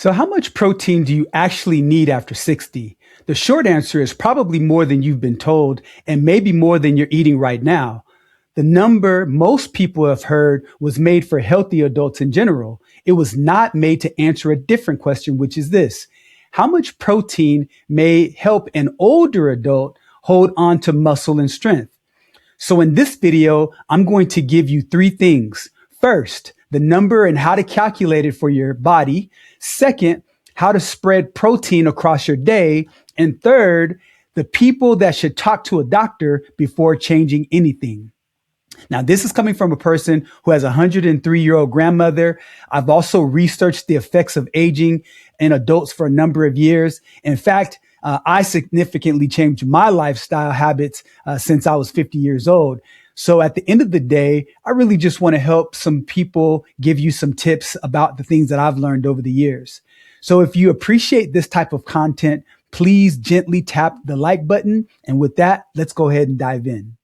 So how much protein do you actually need after 60? The short answer is probably more than you've been told and maybe more than you're eating right now. The number most people have heard was made for healthy adults in general. It was not made to answer a different question, which is this: how much protein may help an older adult hold on to muscle and strength? So in this video, I'm going to give you three things. First, the number and how to calculate it for your body. Second, how to spread protein across your day. And third, the people that should talk to a doctor before changing anything. Now, this is coming from a person who has a 103-year-old grandmother. I've also researched the effects of aging in adults for a number of years. In fact, I significantly changed my lifestyle habits since I was 50 years old. So at the end of the day, I really just want to help some people, give you some tips about the things that I've learned over the years. So if you appreciate this type of content, please gently tap the like button. And with that, let's go ahead and dive in.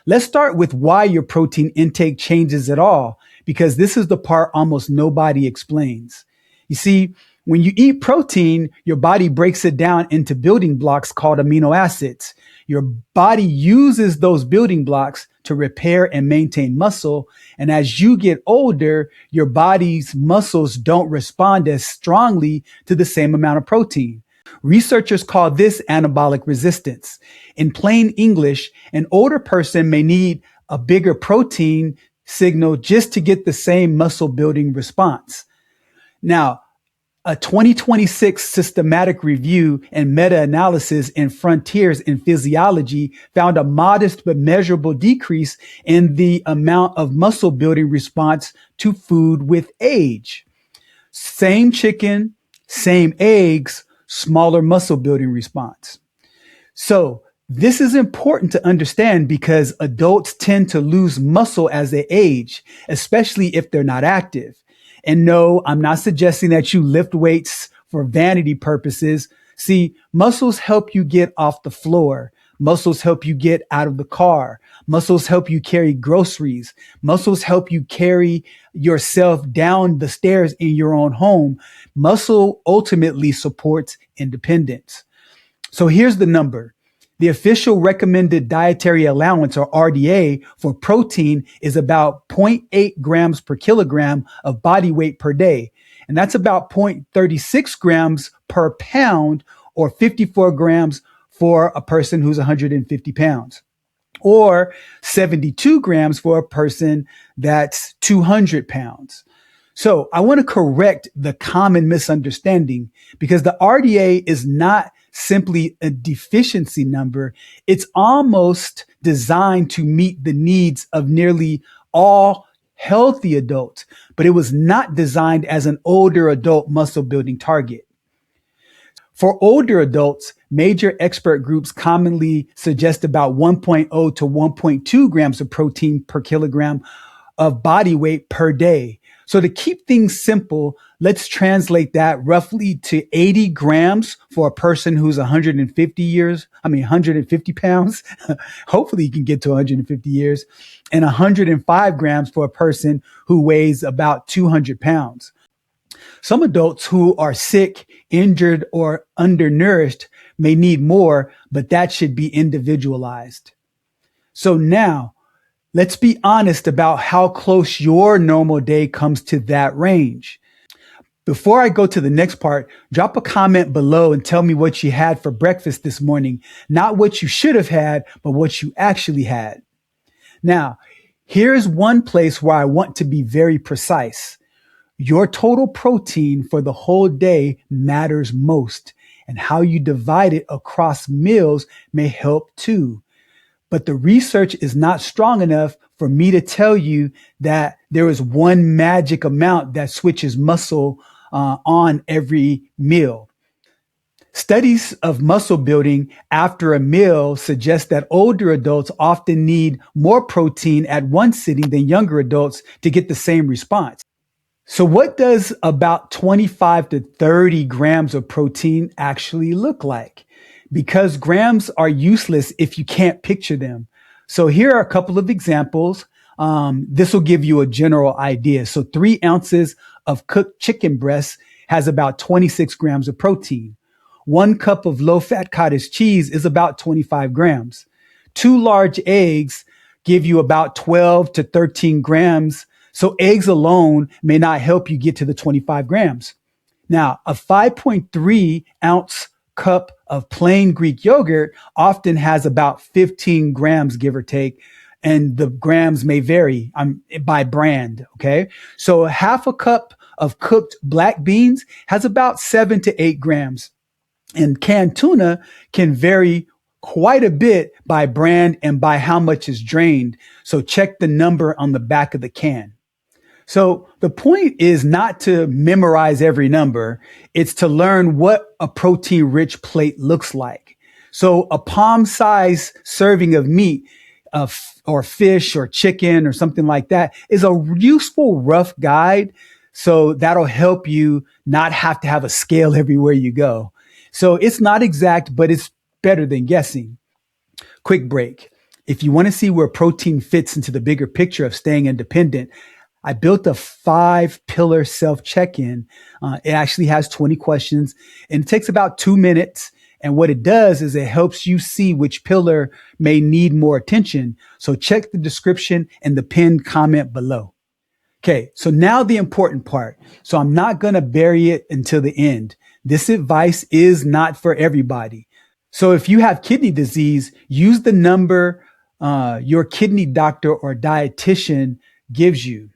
Let's start with why your protein intake changes at all, because this is the part almost nobody explains. You see, when you eat protein, your body breaks it down into building blocks called amino acids. Your body uses those building blocks to repair and maintain muscle. And as you get older, your body's muscles don't respond as strongly to the same amount of protein. Researchers call this anabolic resistance. In plain English, an older person may need a bigger protein signal just to get the same muscle building response. Now, a 2026 systematic review and meta-analysis in Frontiers in Physiology found a modest but measurable decrease in the amount of muscle building response to food with age. Same chicken, same eggs, smaller muscle building response. So this is important to understand because adults tend to lose muscle as they age, especially if they're not active. And no, I'm not suggesting that you lift weights for vanity purposes. See, muscles help you get off the floor. Muscles help you get out of the car. Muscles help you carry groceries. Muscles help you carry yourself down the stairs in your own home. Muscle ultimately supports independence. So here's the number. The official recommended dietary allowance, or RDA, for protein is about 0.8 grams per kilogram of body weight per day. And that's about 0.36 grams per pound, or 54 grams for a person who's 150 pounds, or 72 grams for a person that's 200 pounds. So I want to correct the common misunderstanding, because the RDA is not simply a deficiency number. It's almost designed to meet the needs of nearly all healthy adults, but it was not designed as an older adult muscle building target. For older adults, major expert groups commonly suggest about 1.0 to 1.2 grams of protein per kilogram of body weight per day. So to keep things simple, let's translate that roughly to 80 grams for a person who's 150 pounds. Hopefully you can get to 150 years, and 105 grams for a person who weighs about 200 pounds. Some adults who are sick, injured, or undernourished may need more, but that should be individualized. So now, let's be honest about how close your normal day comes to that range. Before I go to the next part, drop a comment below and tell me what you had for breakfast this morning. Not what you should have had, but what you actually had. Now, here's one place where I want to be very precise. Your total protein for the whole day matters most, and how you divide it across meals may help too. But the research is not strong enough for me to tell you that there is one magic amount that switches muscle on every meal. Studies of muscle building after a meal suggest that older adults often need more protein at one sitting than younger adults to get the same response. So what does about 25 to 30 grams of protein actually look like? Because grams are useless if you can't picture them. So here are a couple of examples. this will give you a general idea. So 3 ounces of cooked chicken breast has about 26 grams of protein. 1 cup of low-fat cottage cheese is about 25 grams. 2 large eggs give you about 12 to 13 grams. So eggs alone may not help you get to the 25 grams. Now, a 5.3 ounce cup of plain Greek yogurt often has about 15 grams, give or take, and the grams may vary by brand. Okay. So half a cup of cooked black beans has about 7 to 8 grams, and canned tuna can vary quite a bit by brand and by how much is drained. So check the number on the back of the can. So the point is not to memorize every number. It's to learn what a protein rich plate looks like. So a palm size serving of meat or fish or chicken or something like that is a useful rough guide. So that'll help you not have to have a scale everywhere you go. So it's not exact, but it's better than guessing. Quick break. If you want to see where protein fits into the bigger picture of staying independent, I built a 5-pillar self-check-in. It actually has 20 questions and it takes about 2 minutes. And what it does is it helps you see which pillar may need more attention. So check the description and the pinned comment below. Okay, so now the important part. So I'm not going to bury it until the end. This advice is not for everybody. So if you have kidney disease, use the number your kidney doctor or dietitian gives you.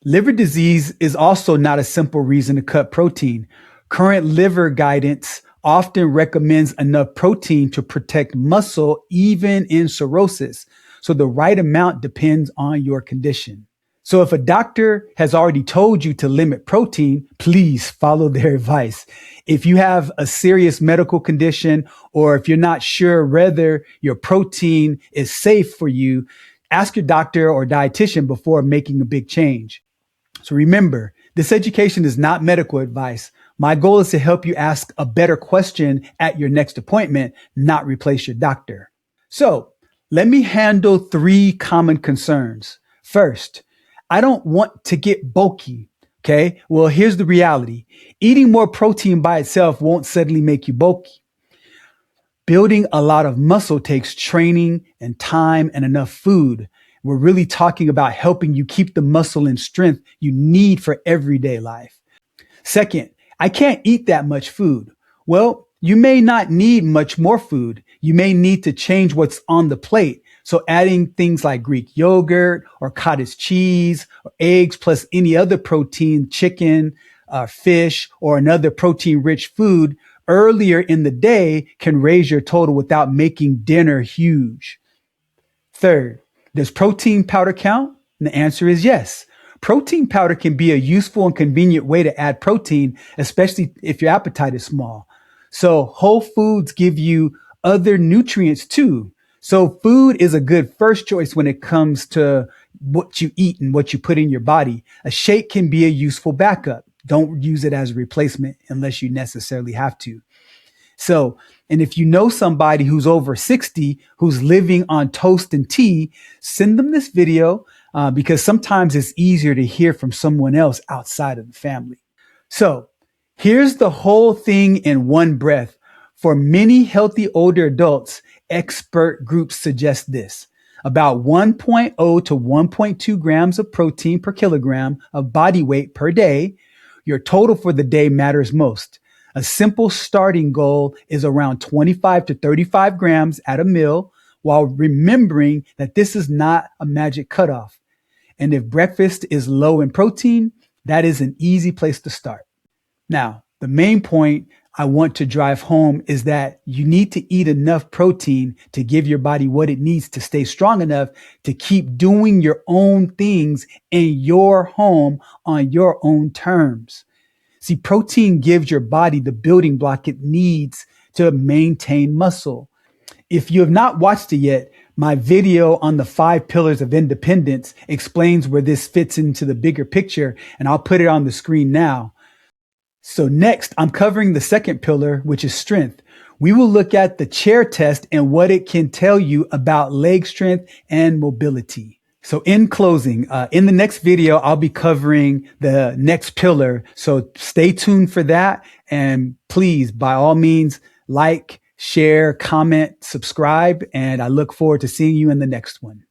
Liver disease is also not a simple reason to cut protein. Current liver guidance often recommends enough protein to protect muscle, even in cirrhosis. So the right amount depends on your condition. So if a doctor has already told you to limit protein, please follow their advice. If you have a serious medical condition, or if you're not sure whether your protein is safe for you, ask your doctor or dietitian before making a big change. So remember, this education is not medical advice. My goal is to help you ask a better question at your next appointment, not replace your doctor. So let me handle 3 common concerns. First, I don't want to get bulky. Okay. Well, here's the reality. Eating more protein by itself won't suddenly make you bulky. Building a lot of muscle takes training and time and enough food. We're really talking about helping you keep the muscle and strength you need for everyday life. Second, I can't eat that much food. Well, you may not need much more food. You may need to change what's on the plate. So adding things like Greek yogurt or cottage cheese or eggs plus any other protein, chicken, fish, or another protein-rich food earlier in the day can raise your total without making dinner huge. Third, does protein powder count? And the answer is yes. Protein powder can be a useful and convenient way to add protein, especially if your appetite is small. So whole foods give you other nutrients too. So food is a good first choice when it comes to what you eat and what you put in your body. A shake can be a useful backup. Don't use it as a replacement unless you necessarily have to. So, and if you know somebody who's over 60, who's living on toast and tea, send them this video because sometimes it's easier to hear from someone else outside of the family. So here's the whole thing in one breath. For many healthy older adults, expert groups suggest this: about 1.0 to 1.2 grams of protein per kilogram of body weight per day. Your total for the day matters most. A simple starting goal is around 25 to 35 grams at a meal, while remembering that this is not a magic cutoff. And if breakfast is low in protein, that is an easy place to start. Now, the main point I want to drive home is that you need to eat enough protein to give your body what it needs to stay strong enough to keep doing your own things in your home on your own terms. See, protein gives your body the building block it needs to maintain muscle. If you have not watched it yet, my video on the 5 pillars of independence explains where this fits into the bigger picture, and I'll put it on the screen now. So next, I'm covering the second pillar, which is strength. We will look at the chair test and what it can tell you about leg strength and mobility. So in closing, in the next video, I'll be covering the next pillar. So stay tuned for that. And please, by all means, like, share, comment, subscribe. And I look forward to seeing you in the next one.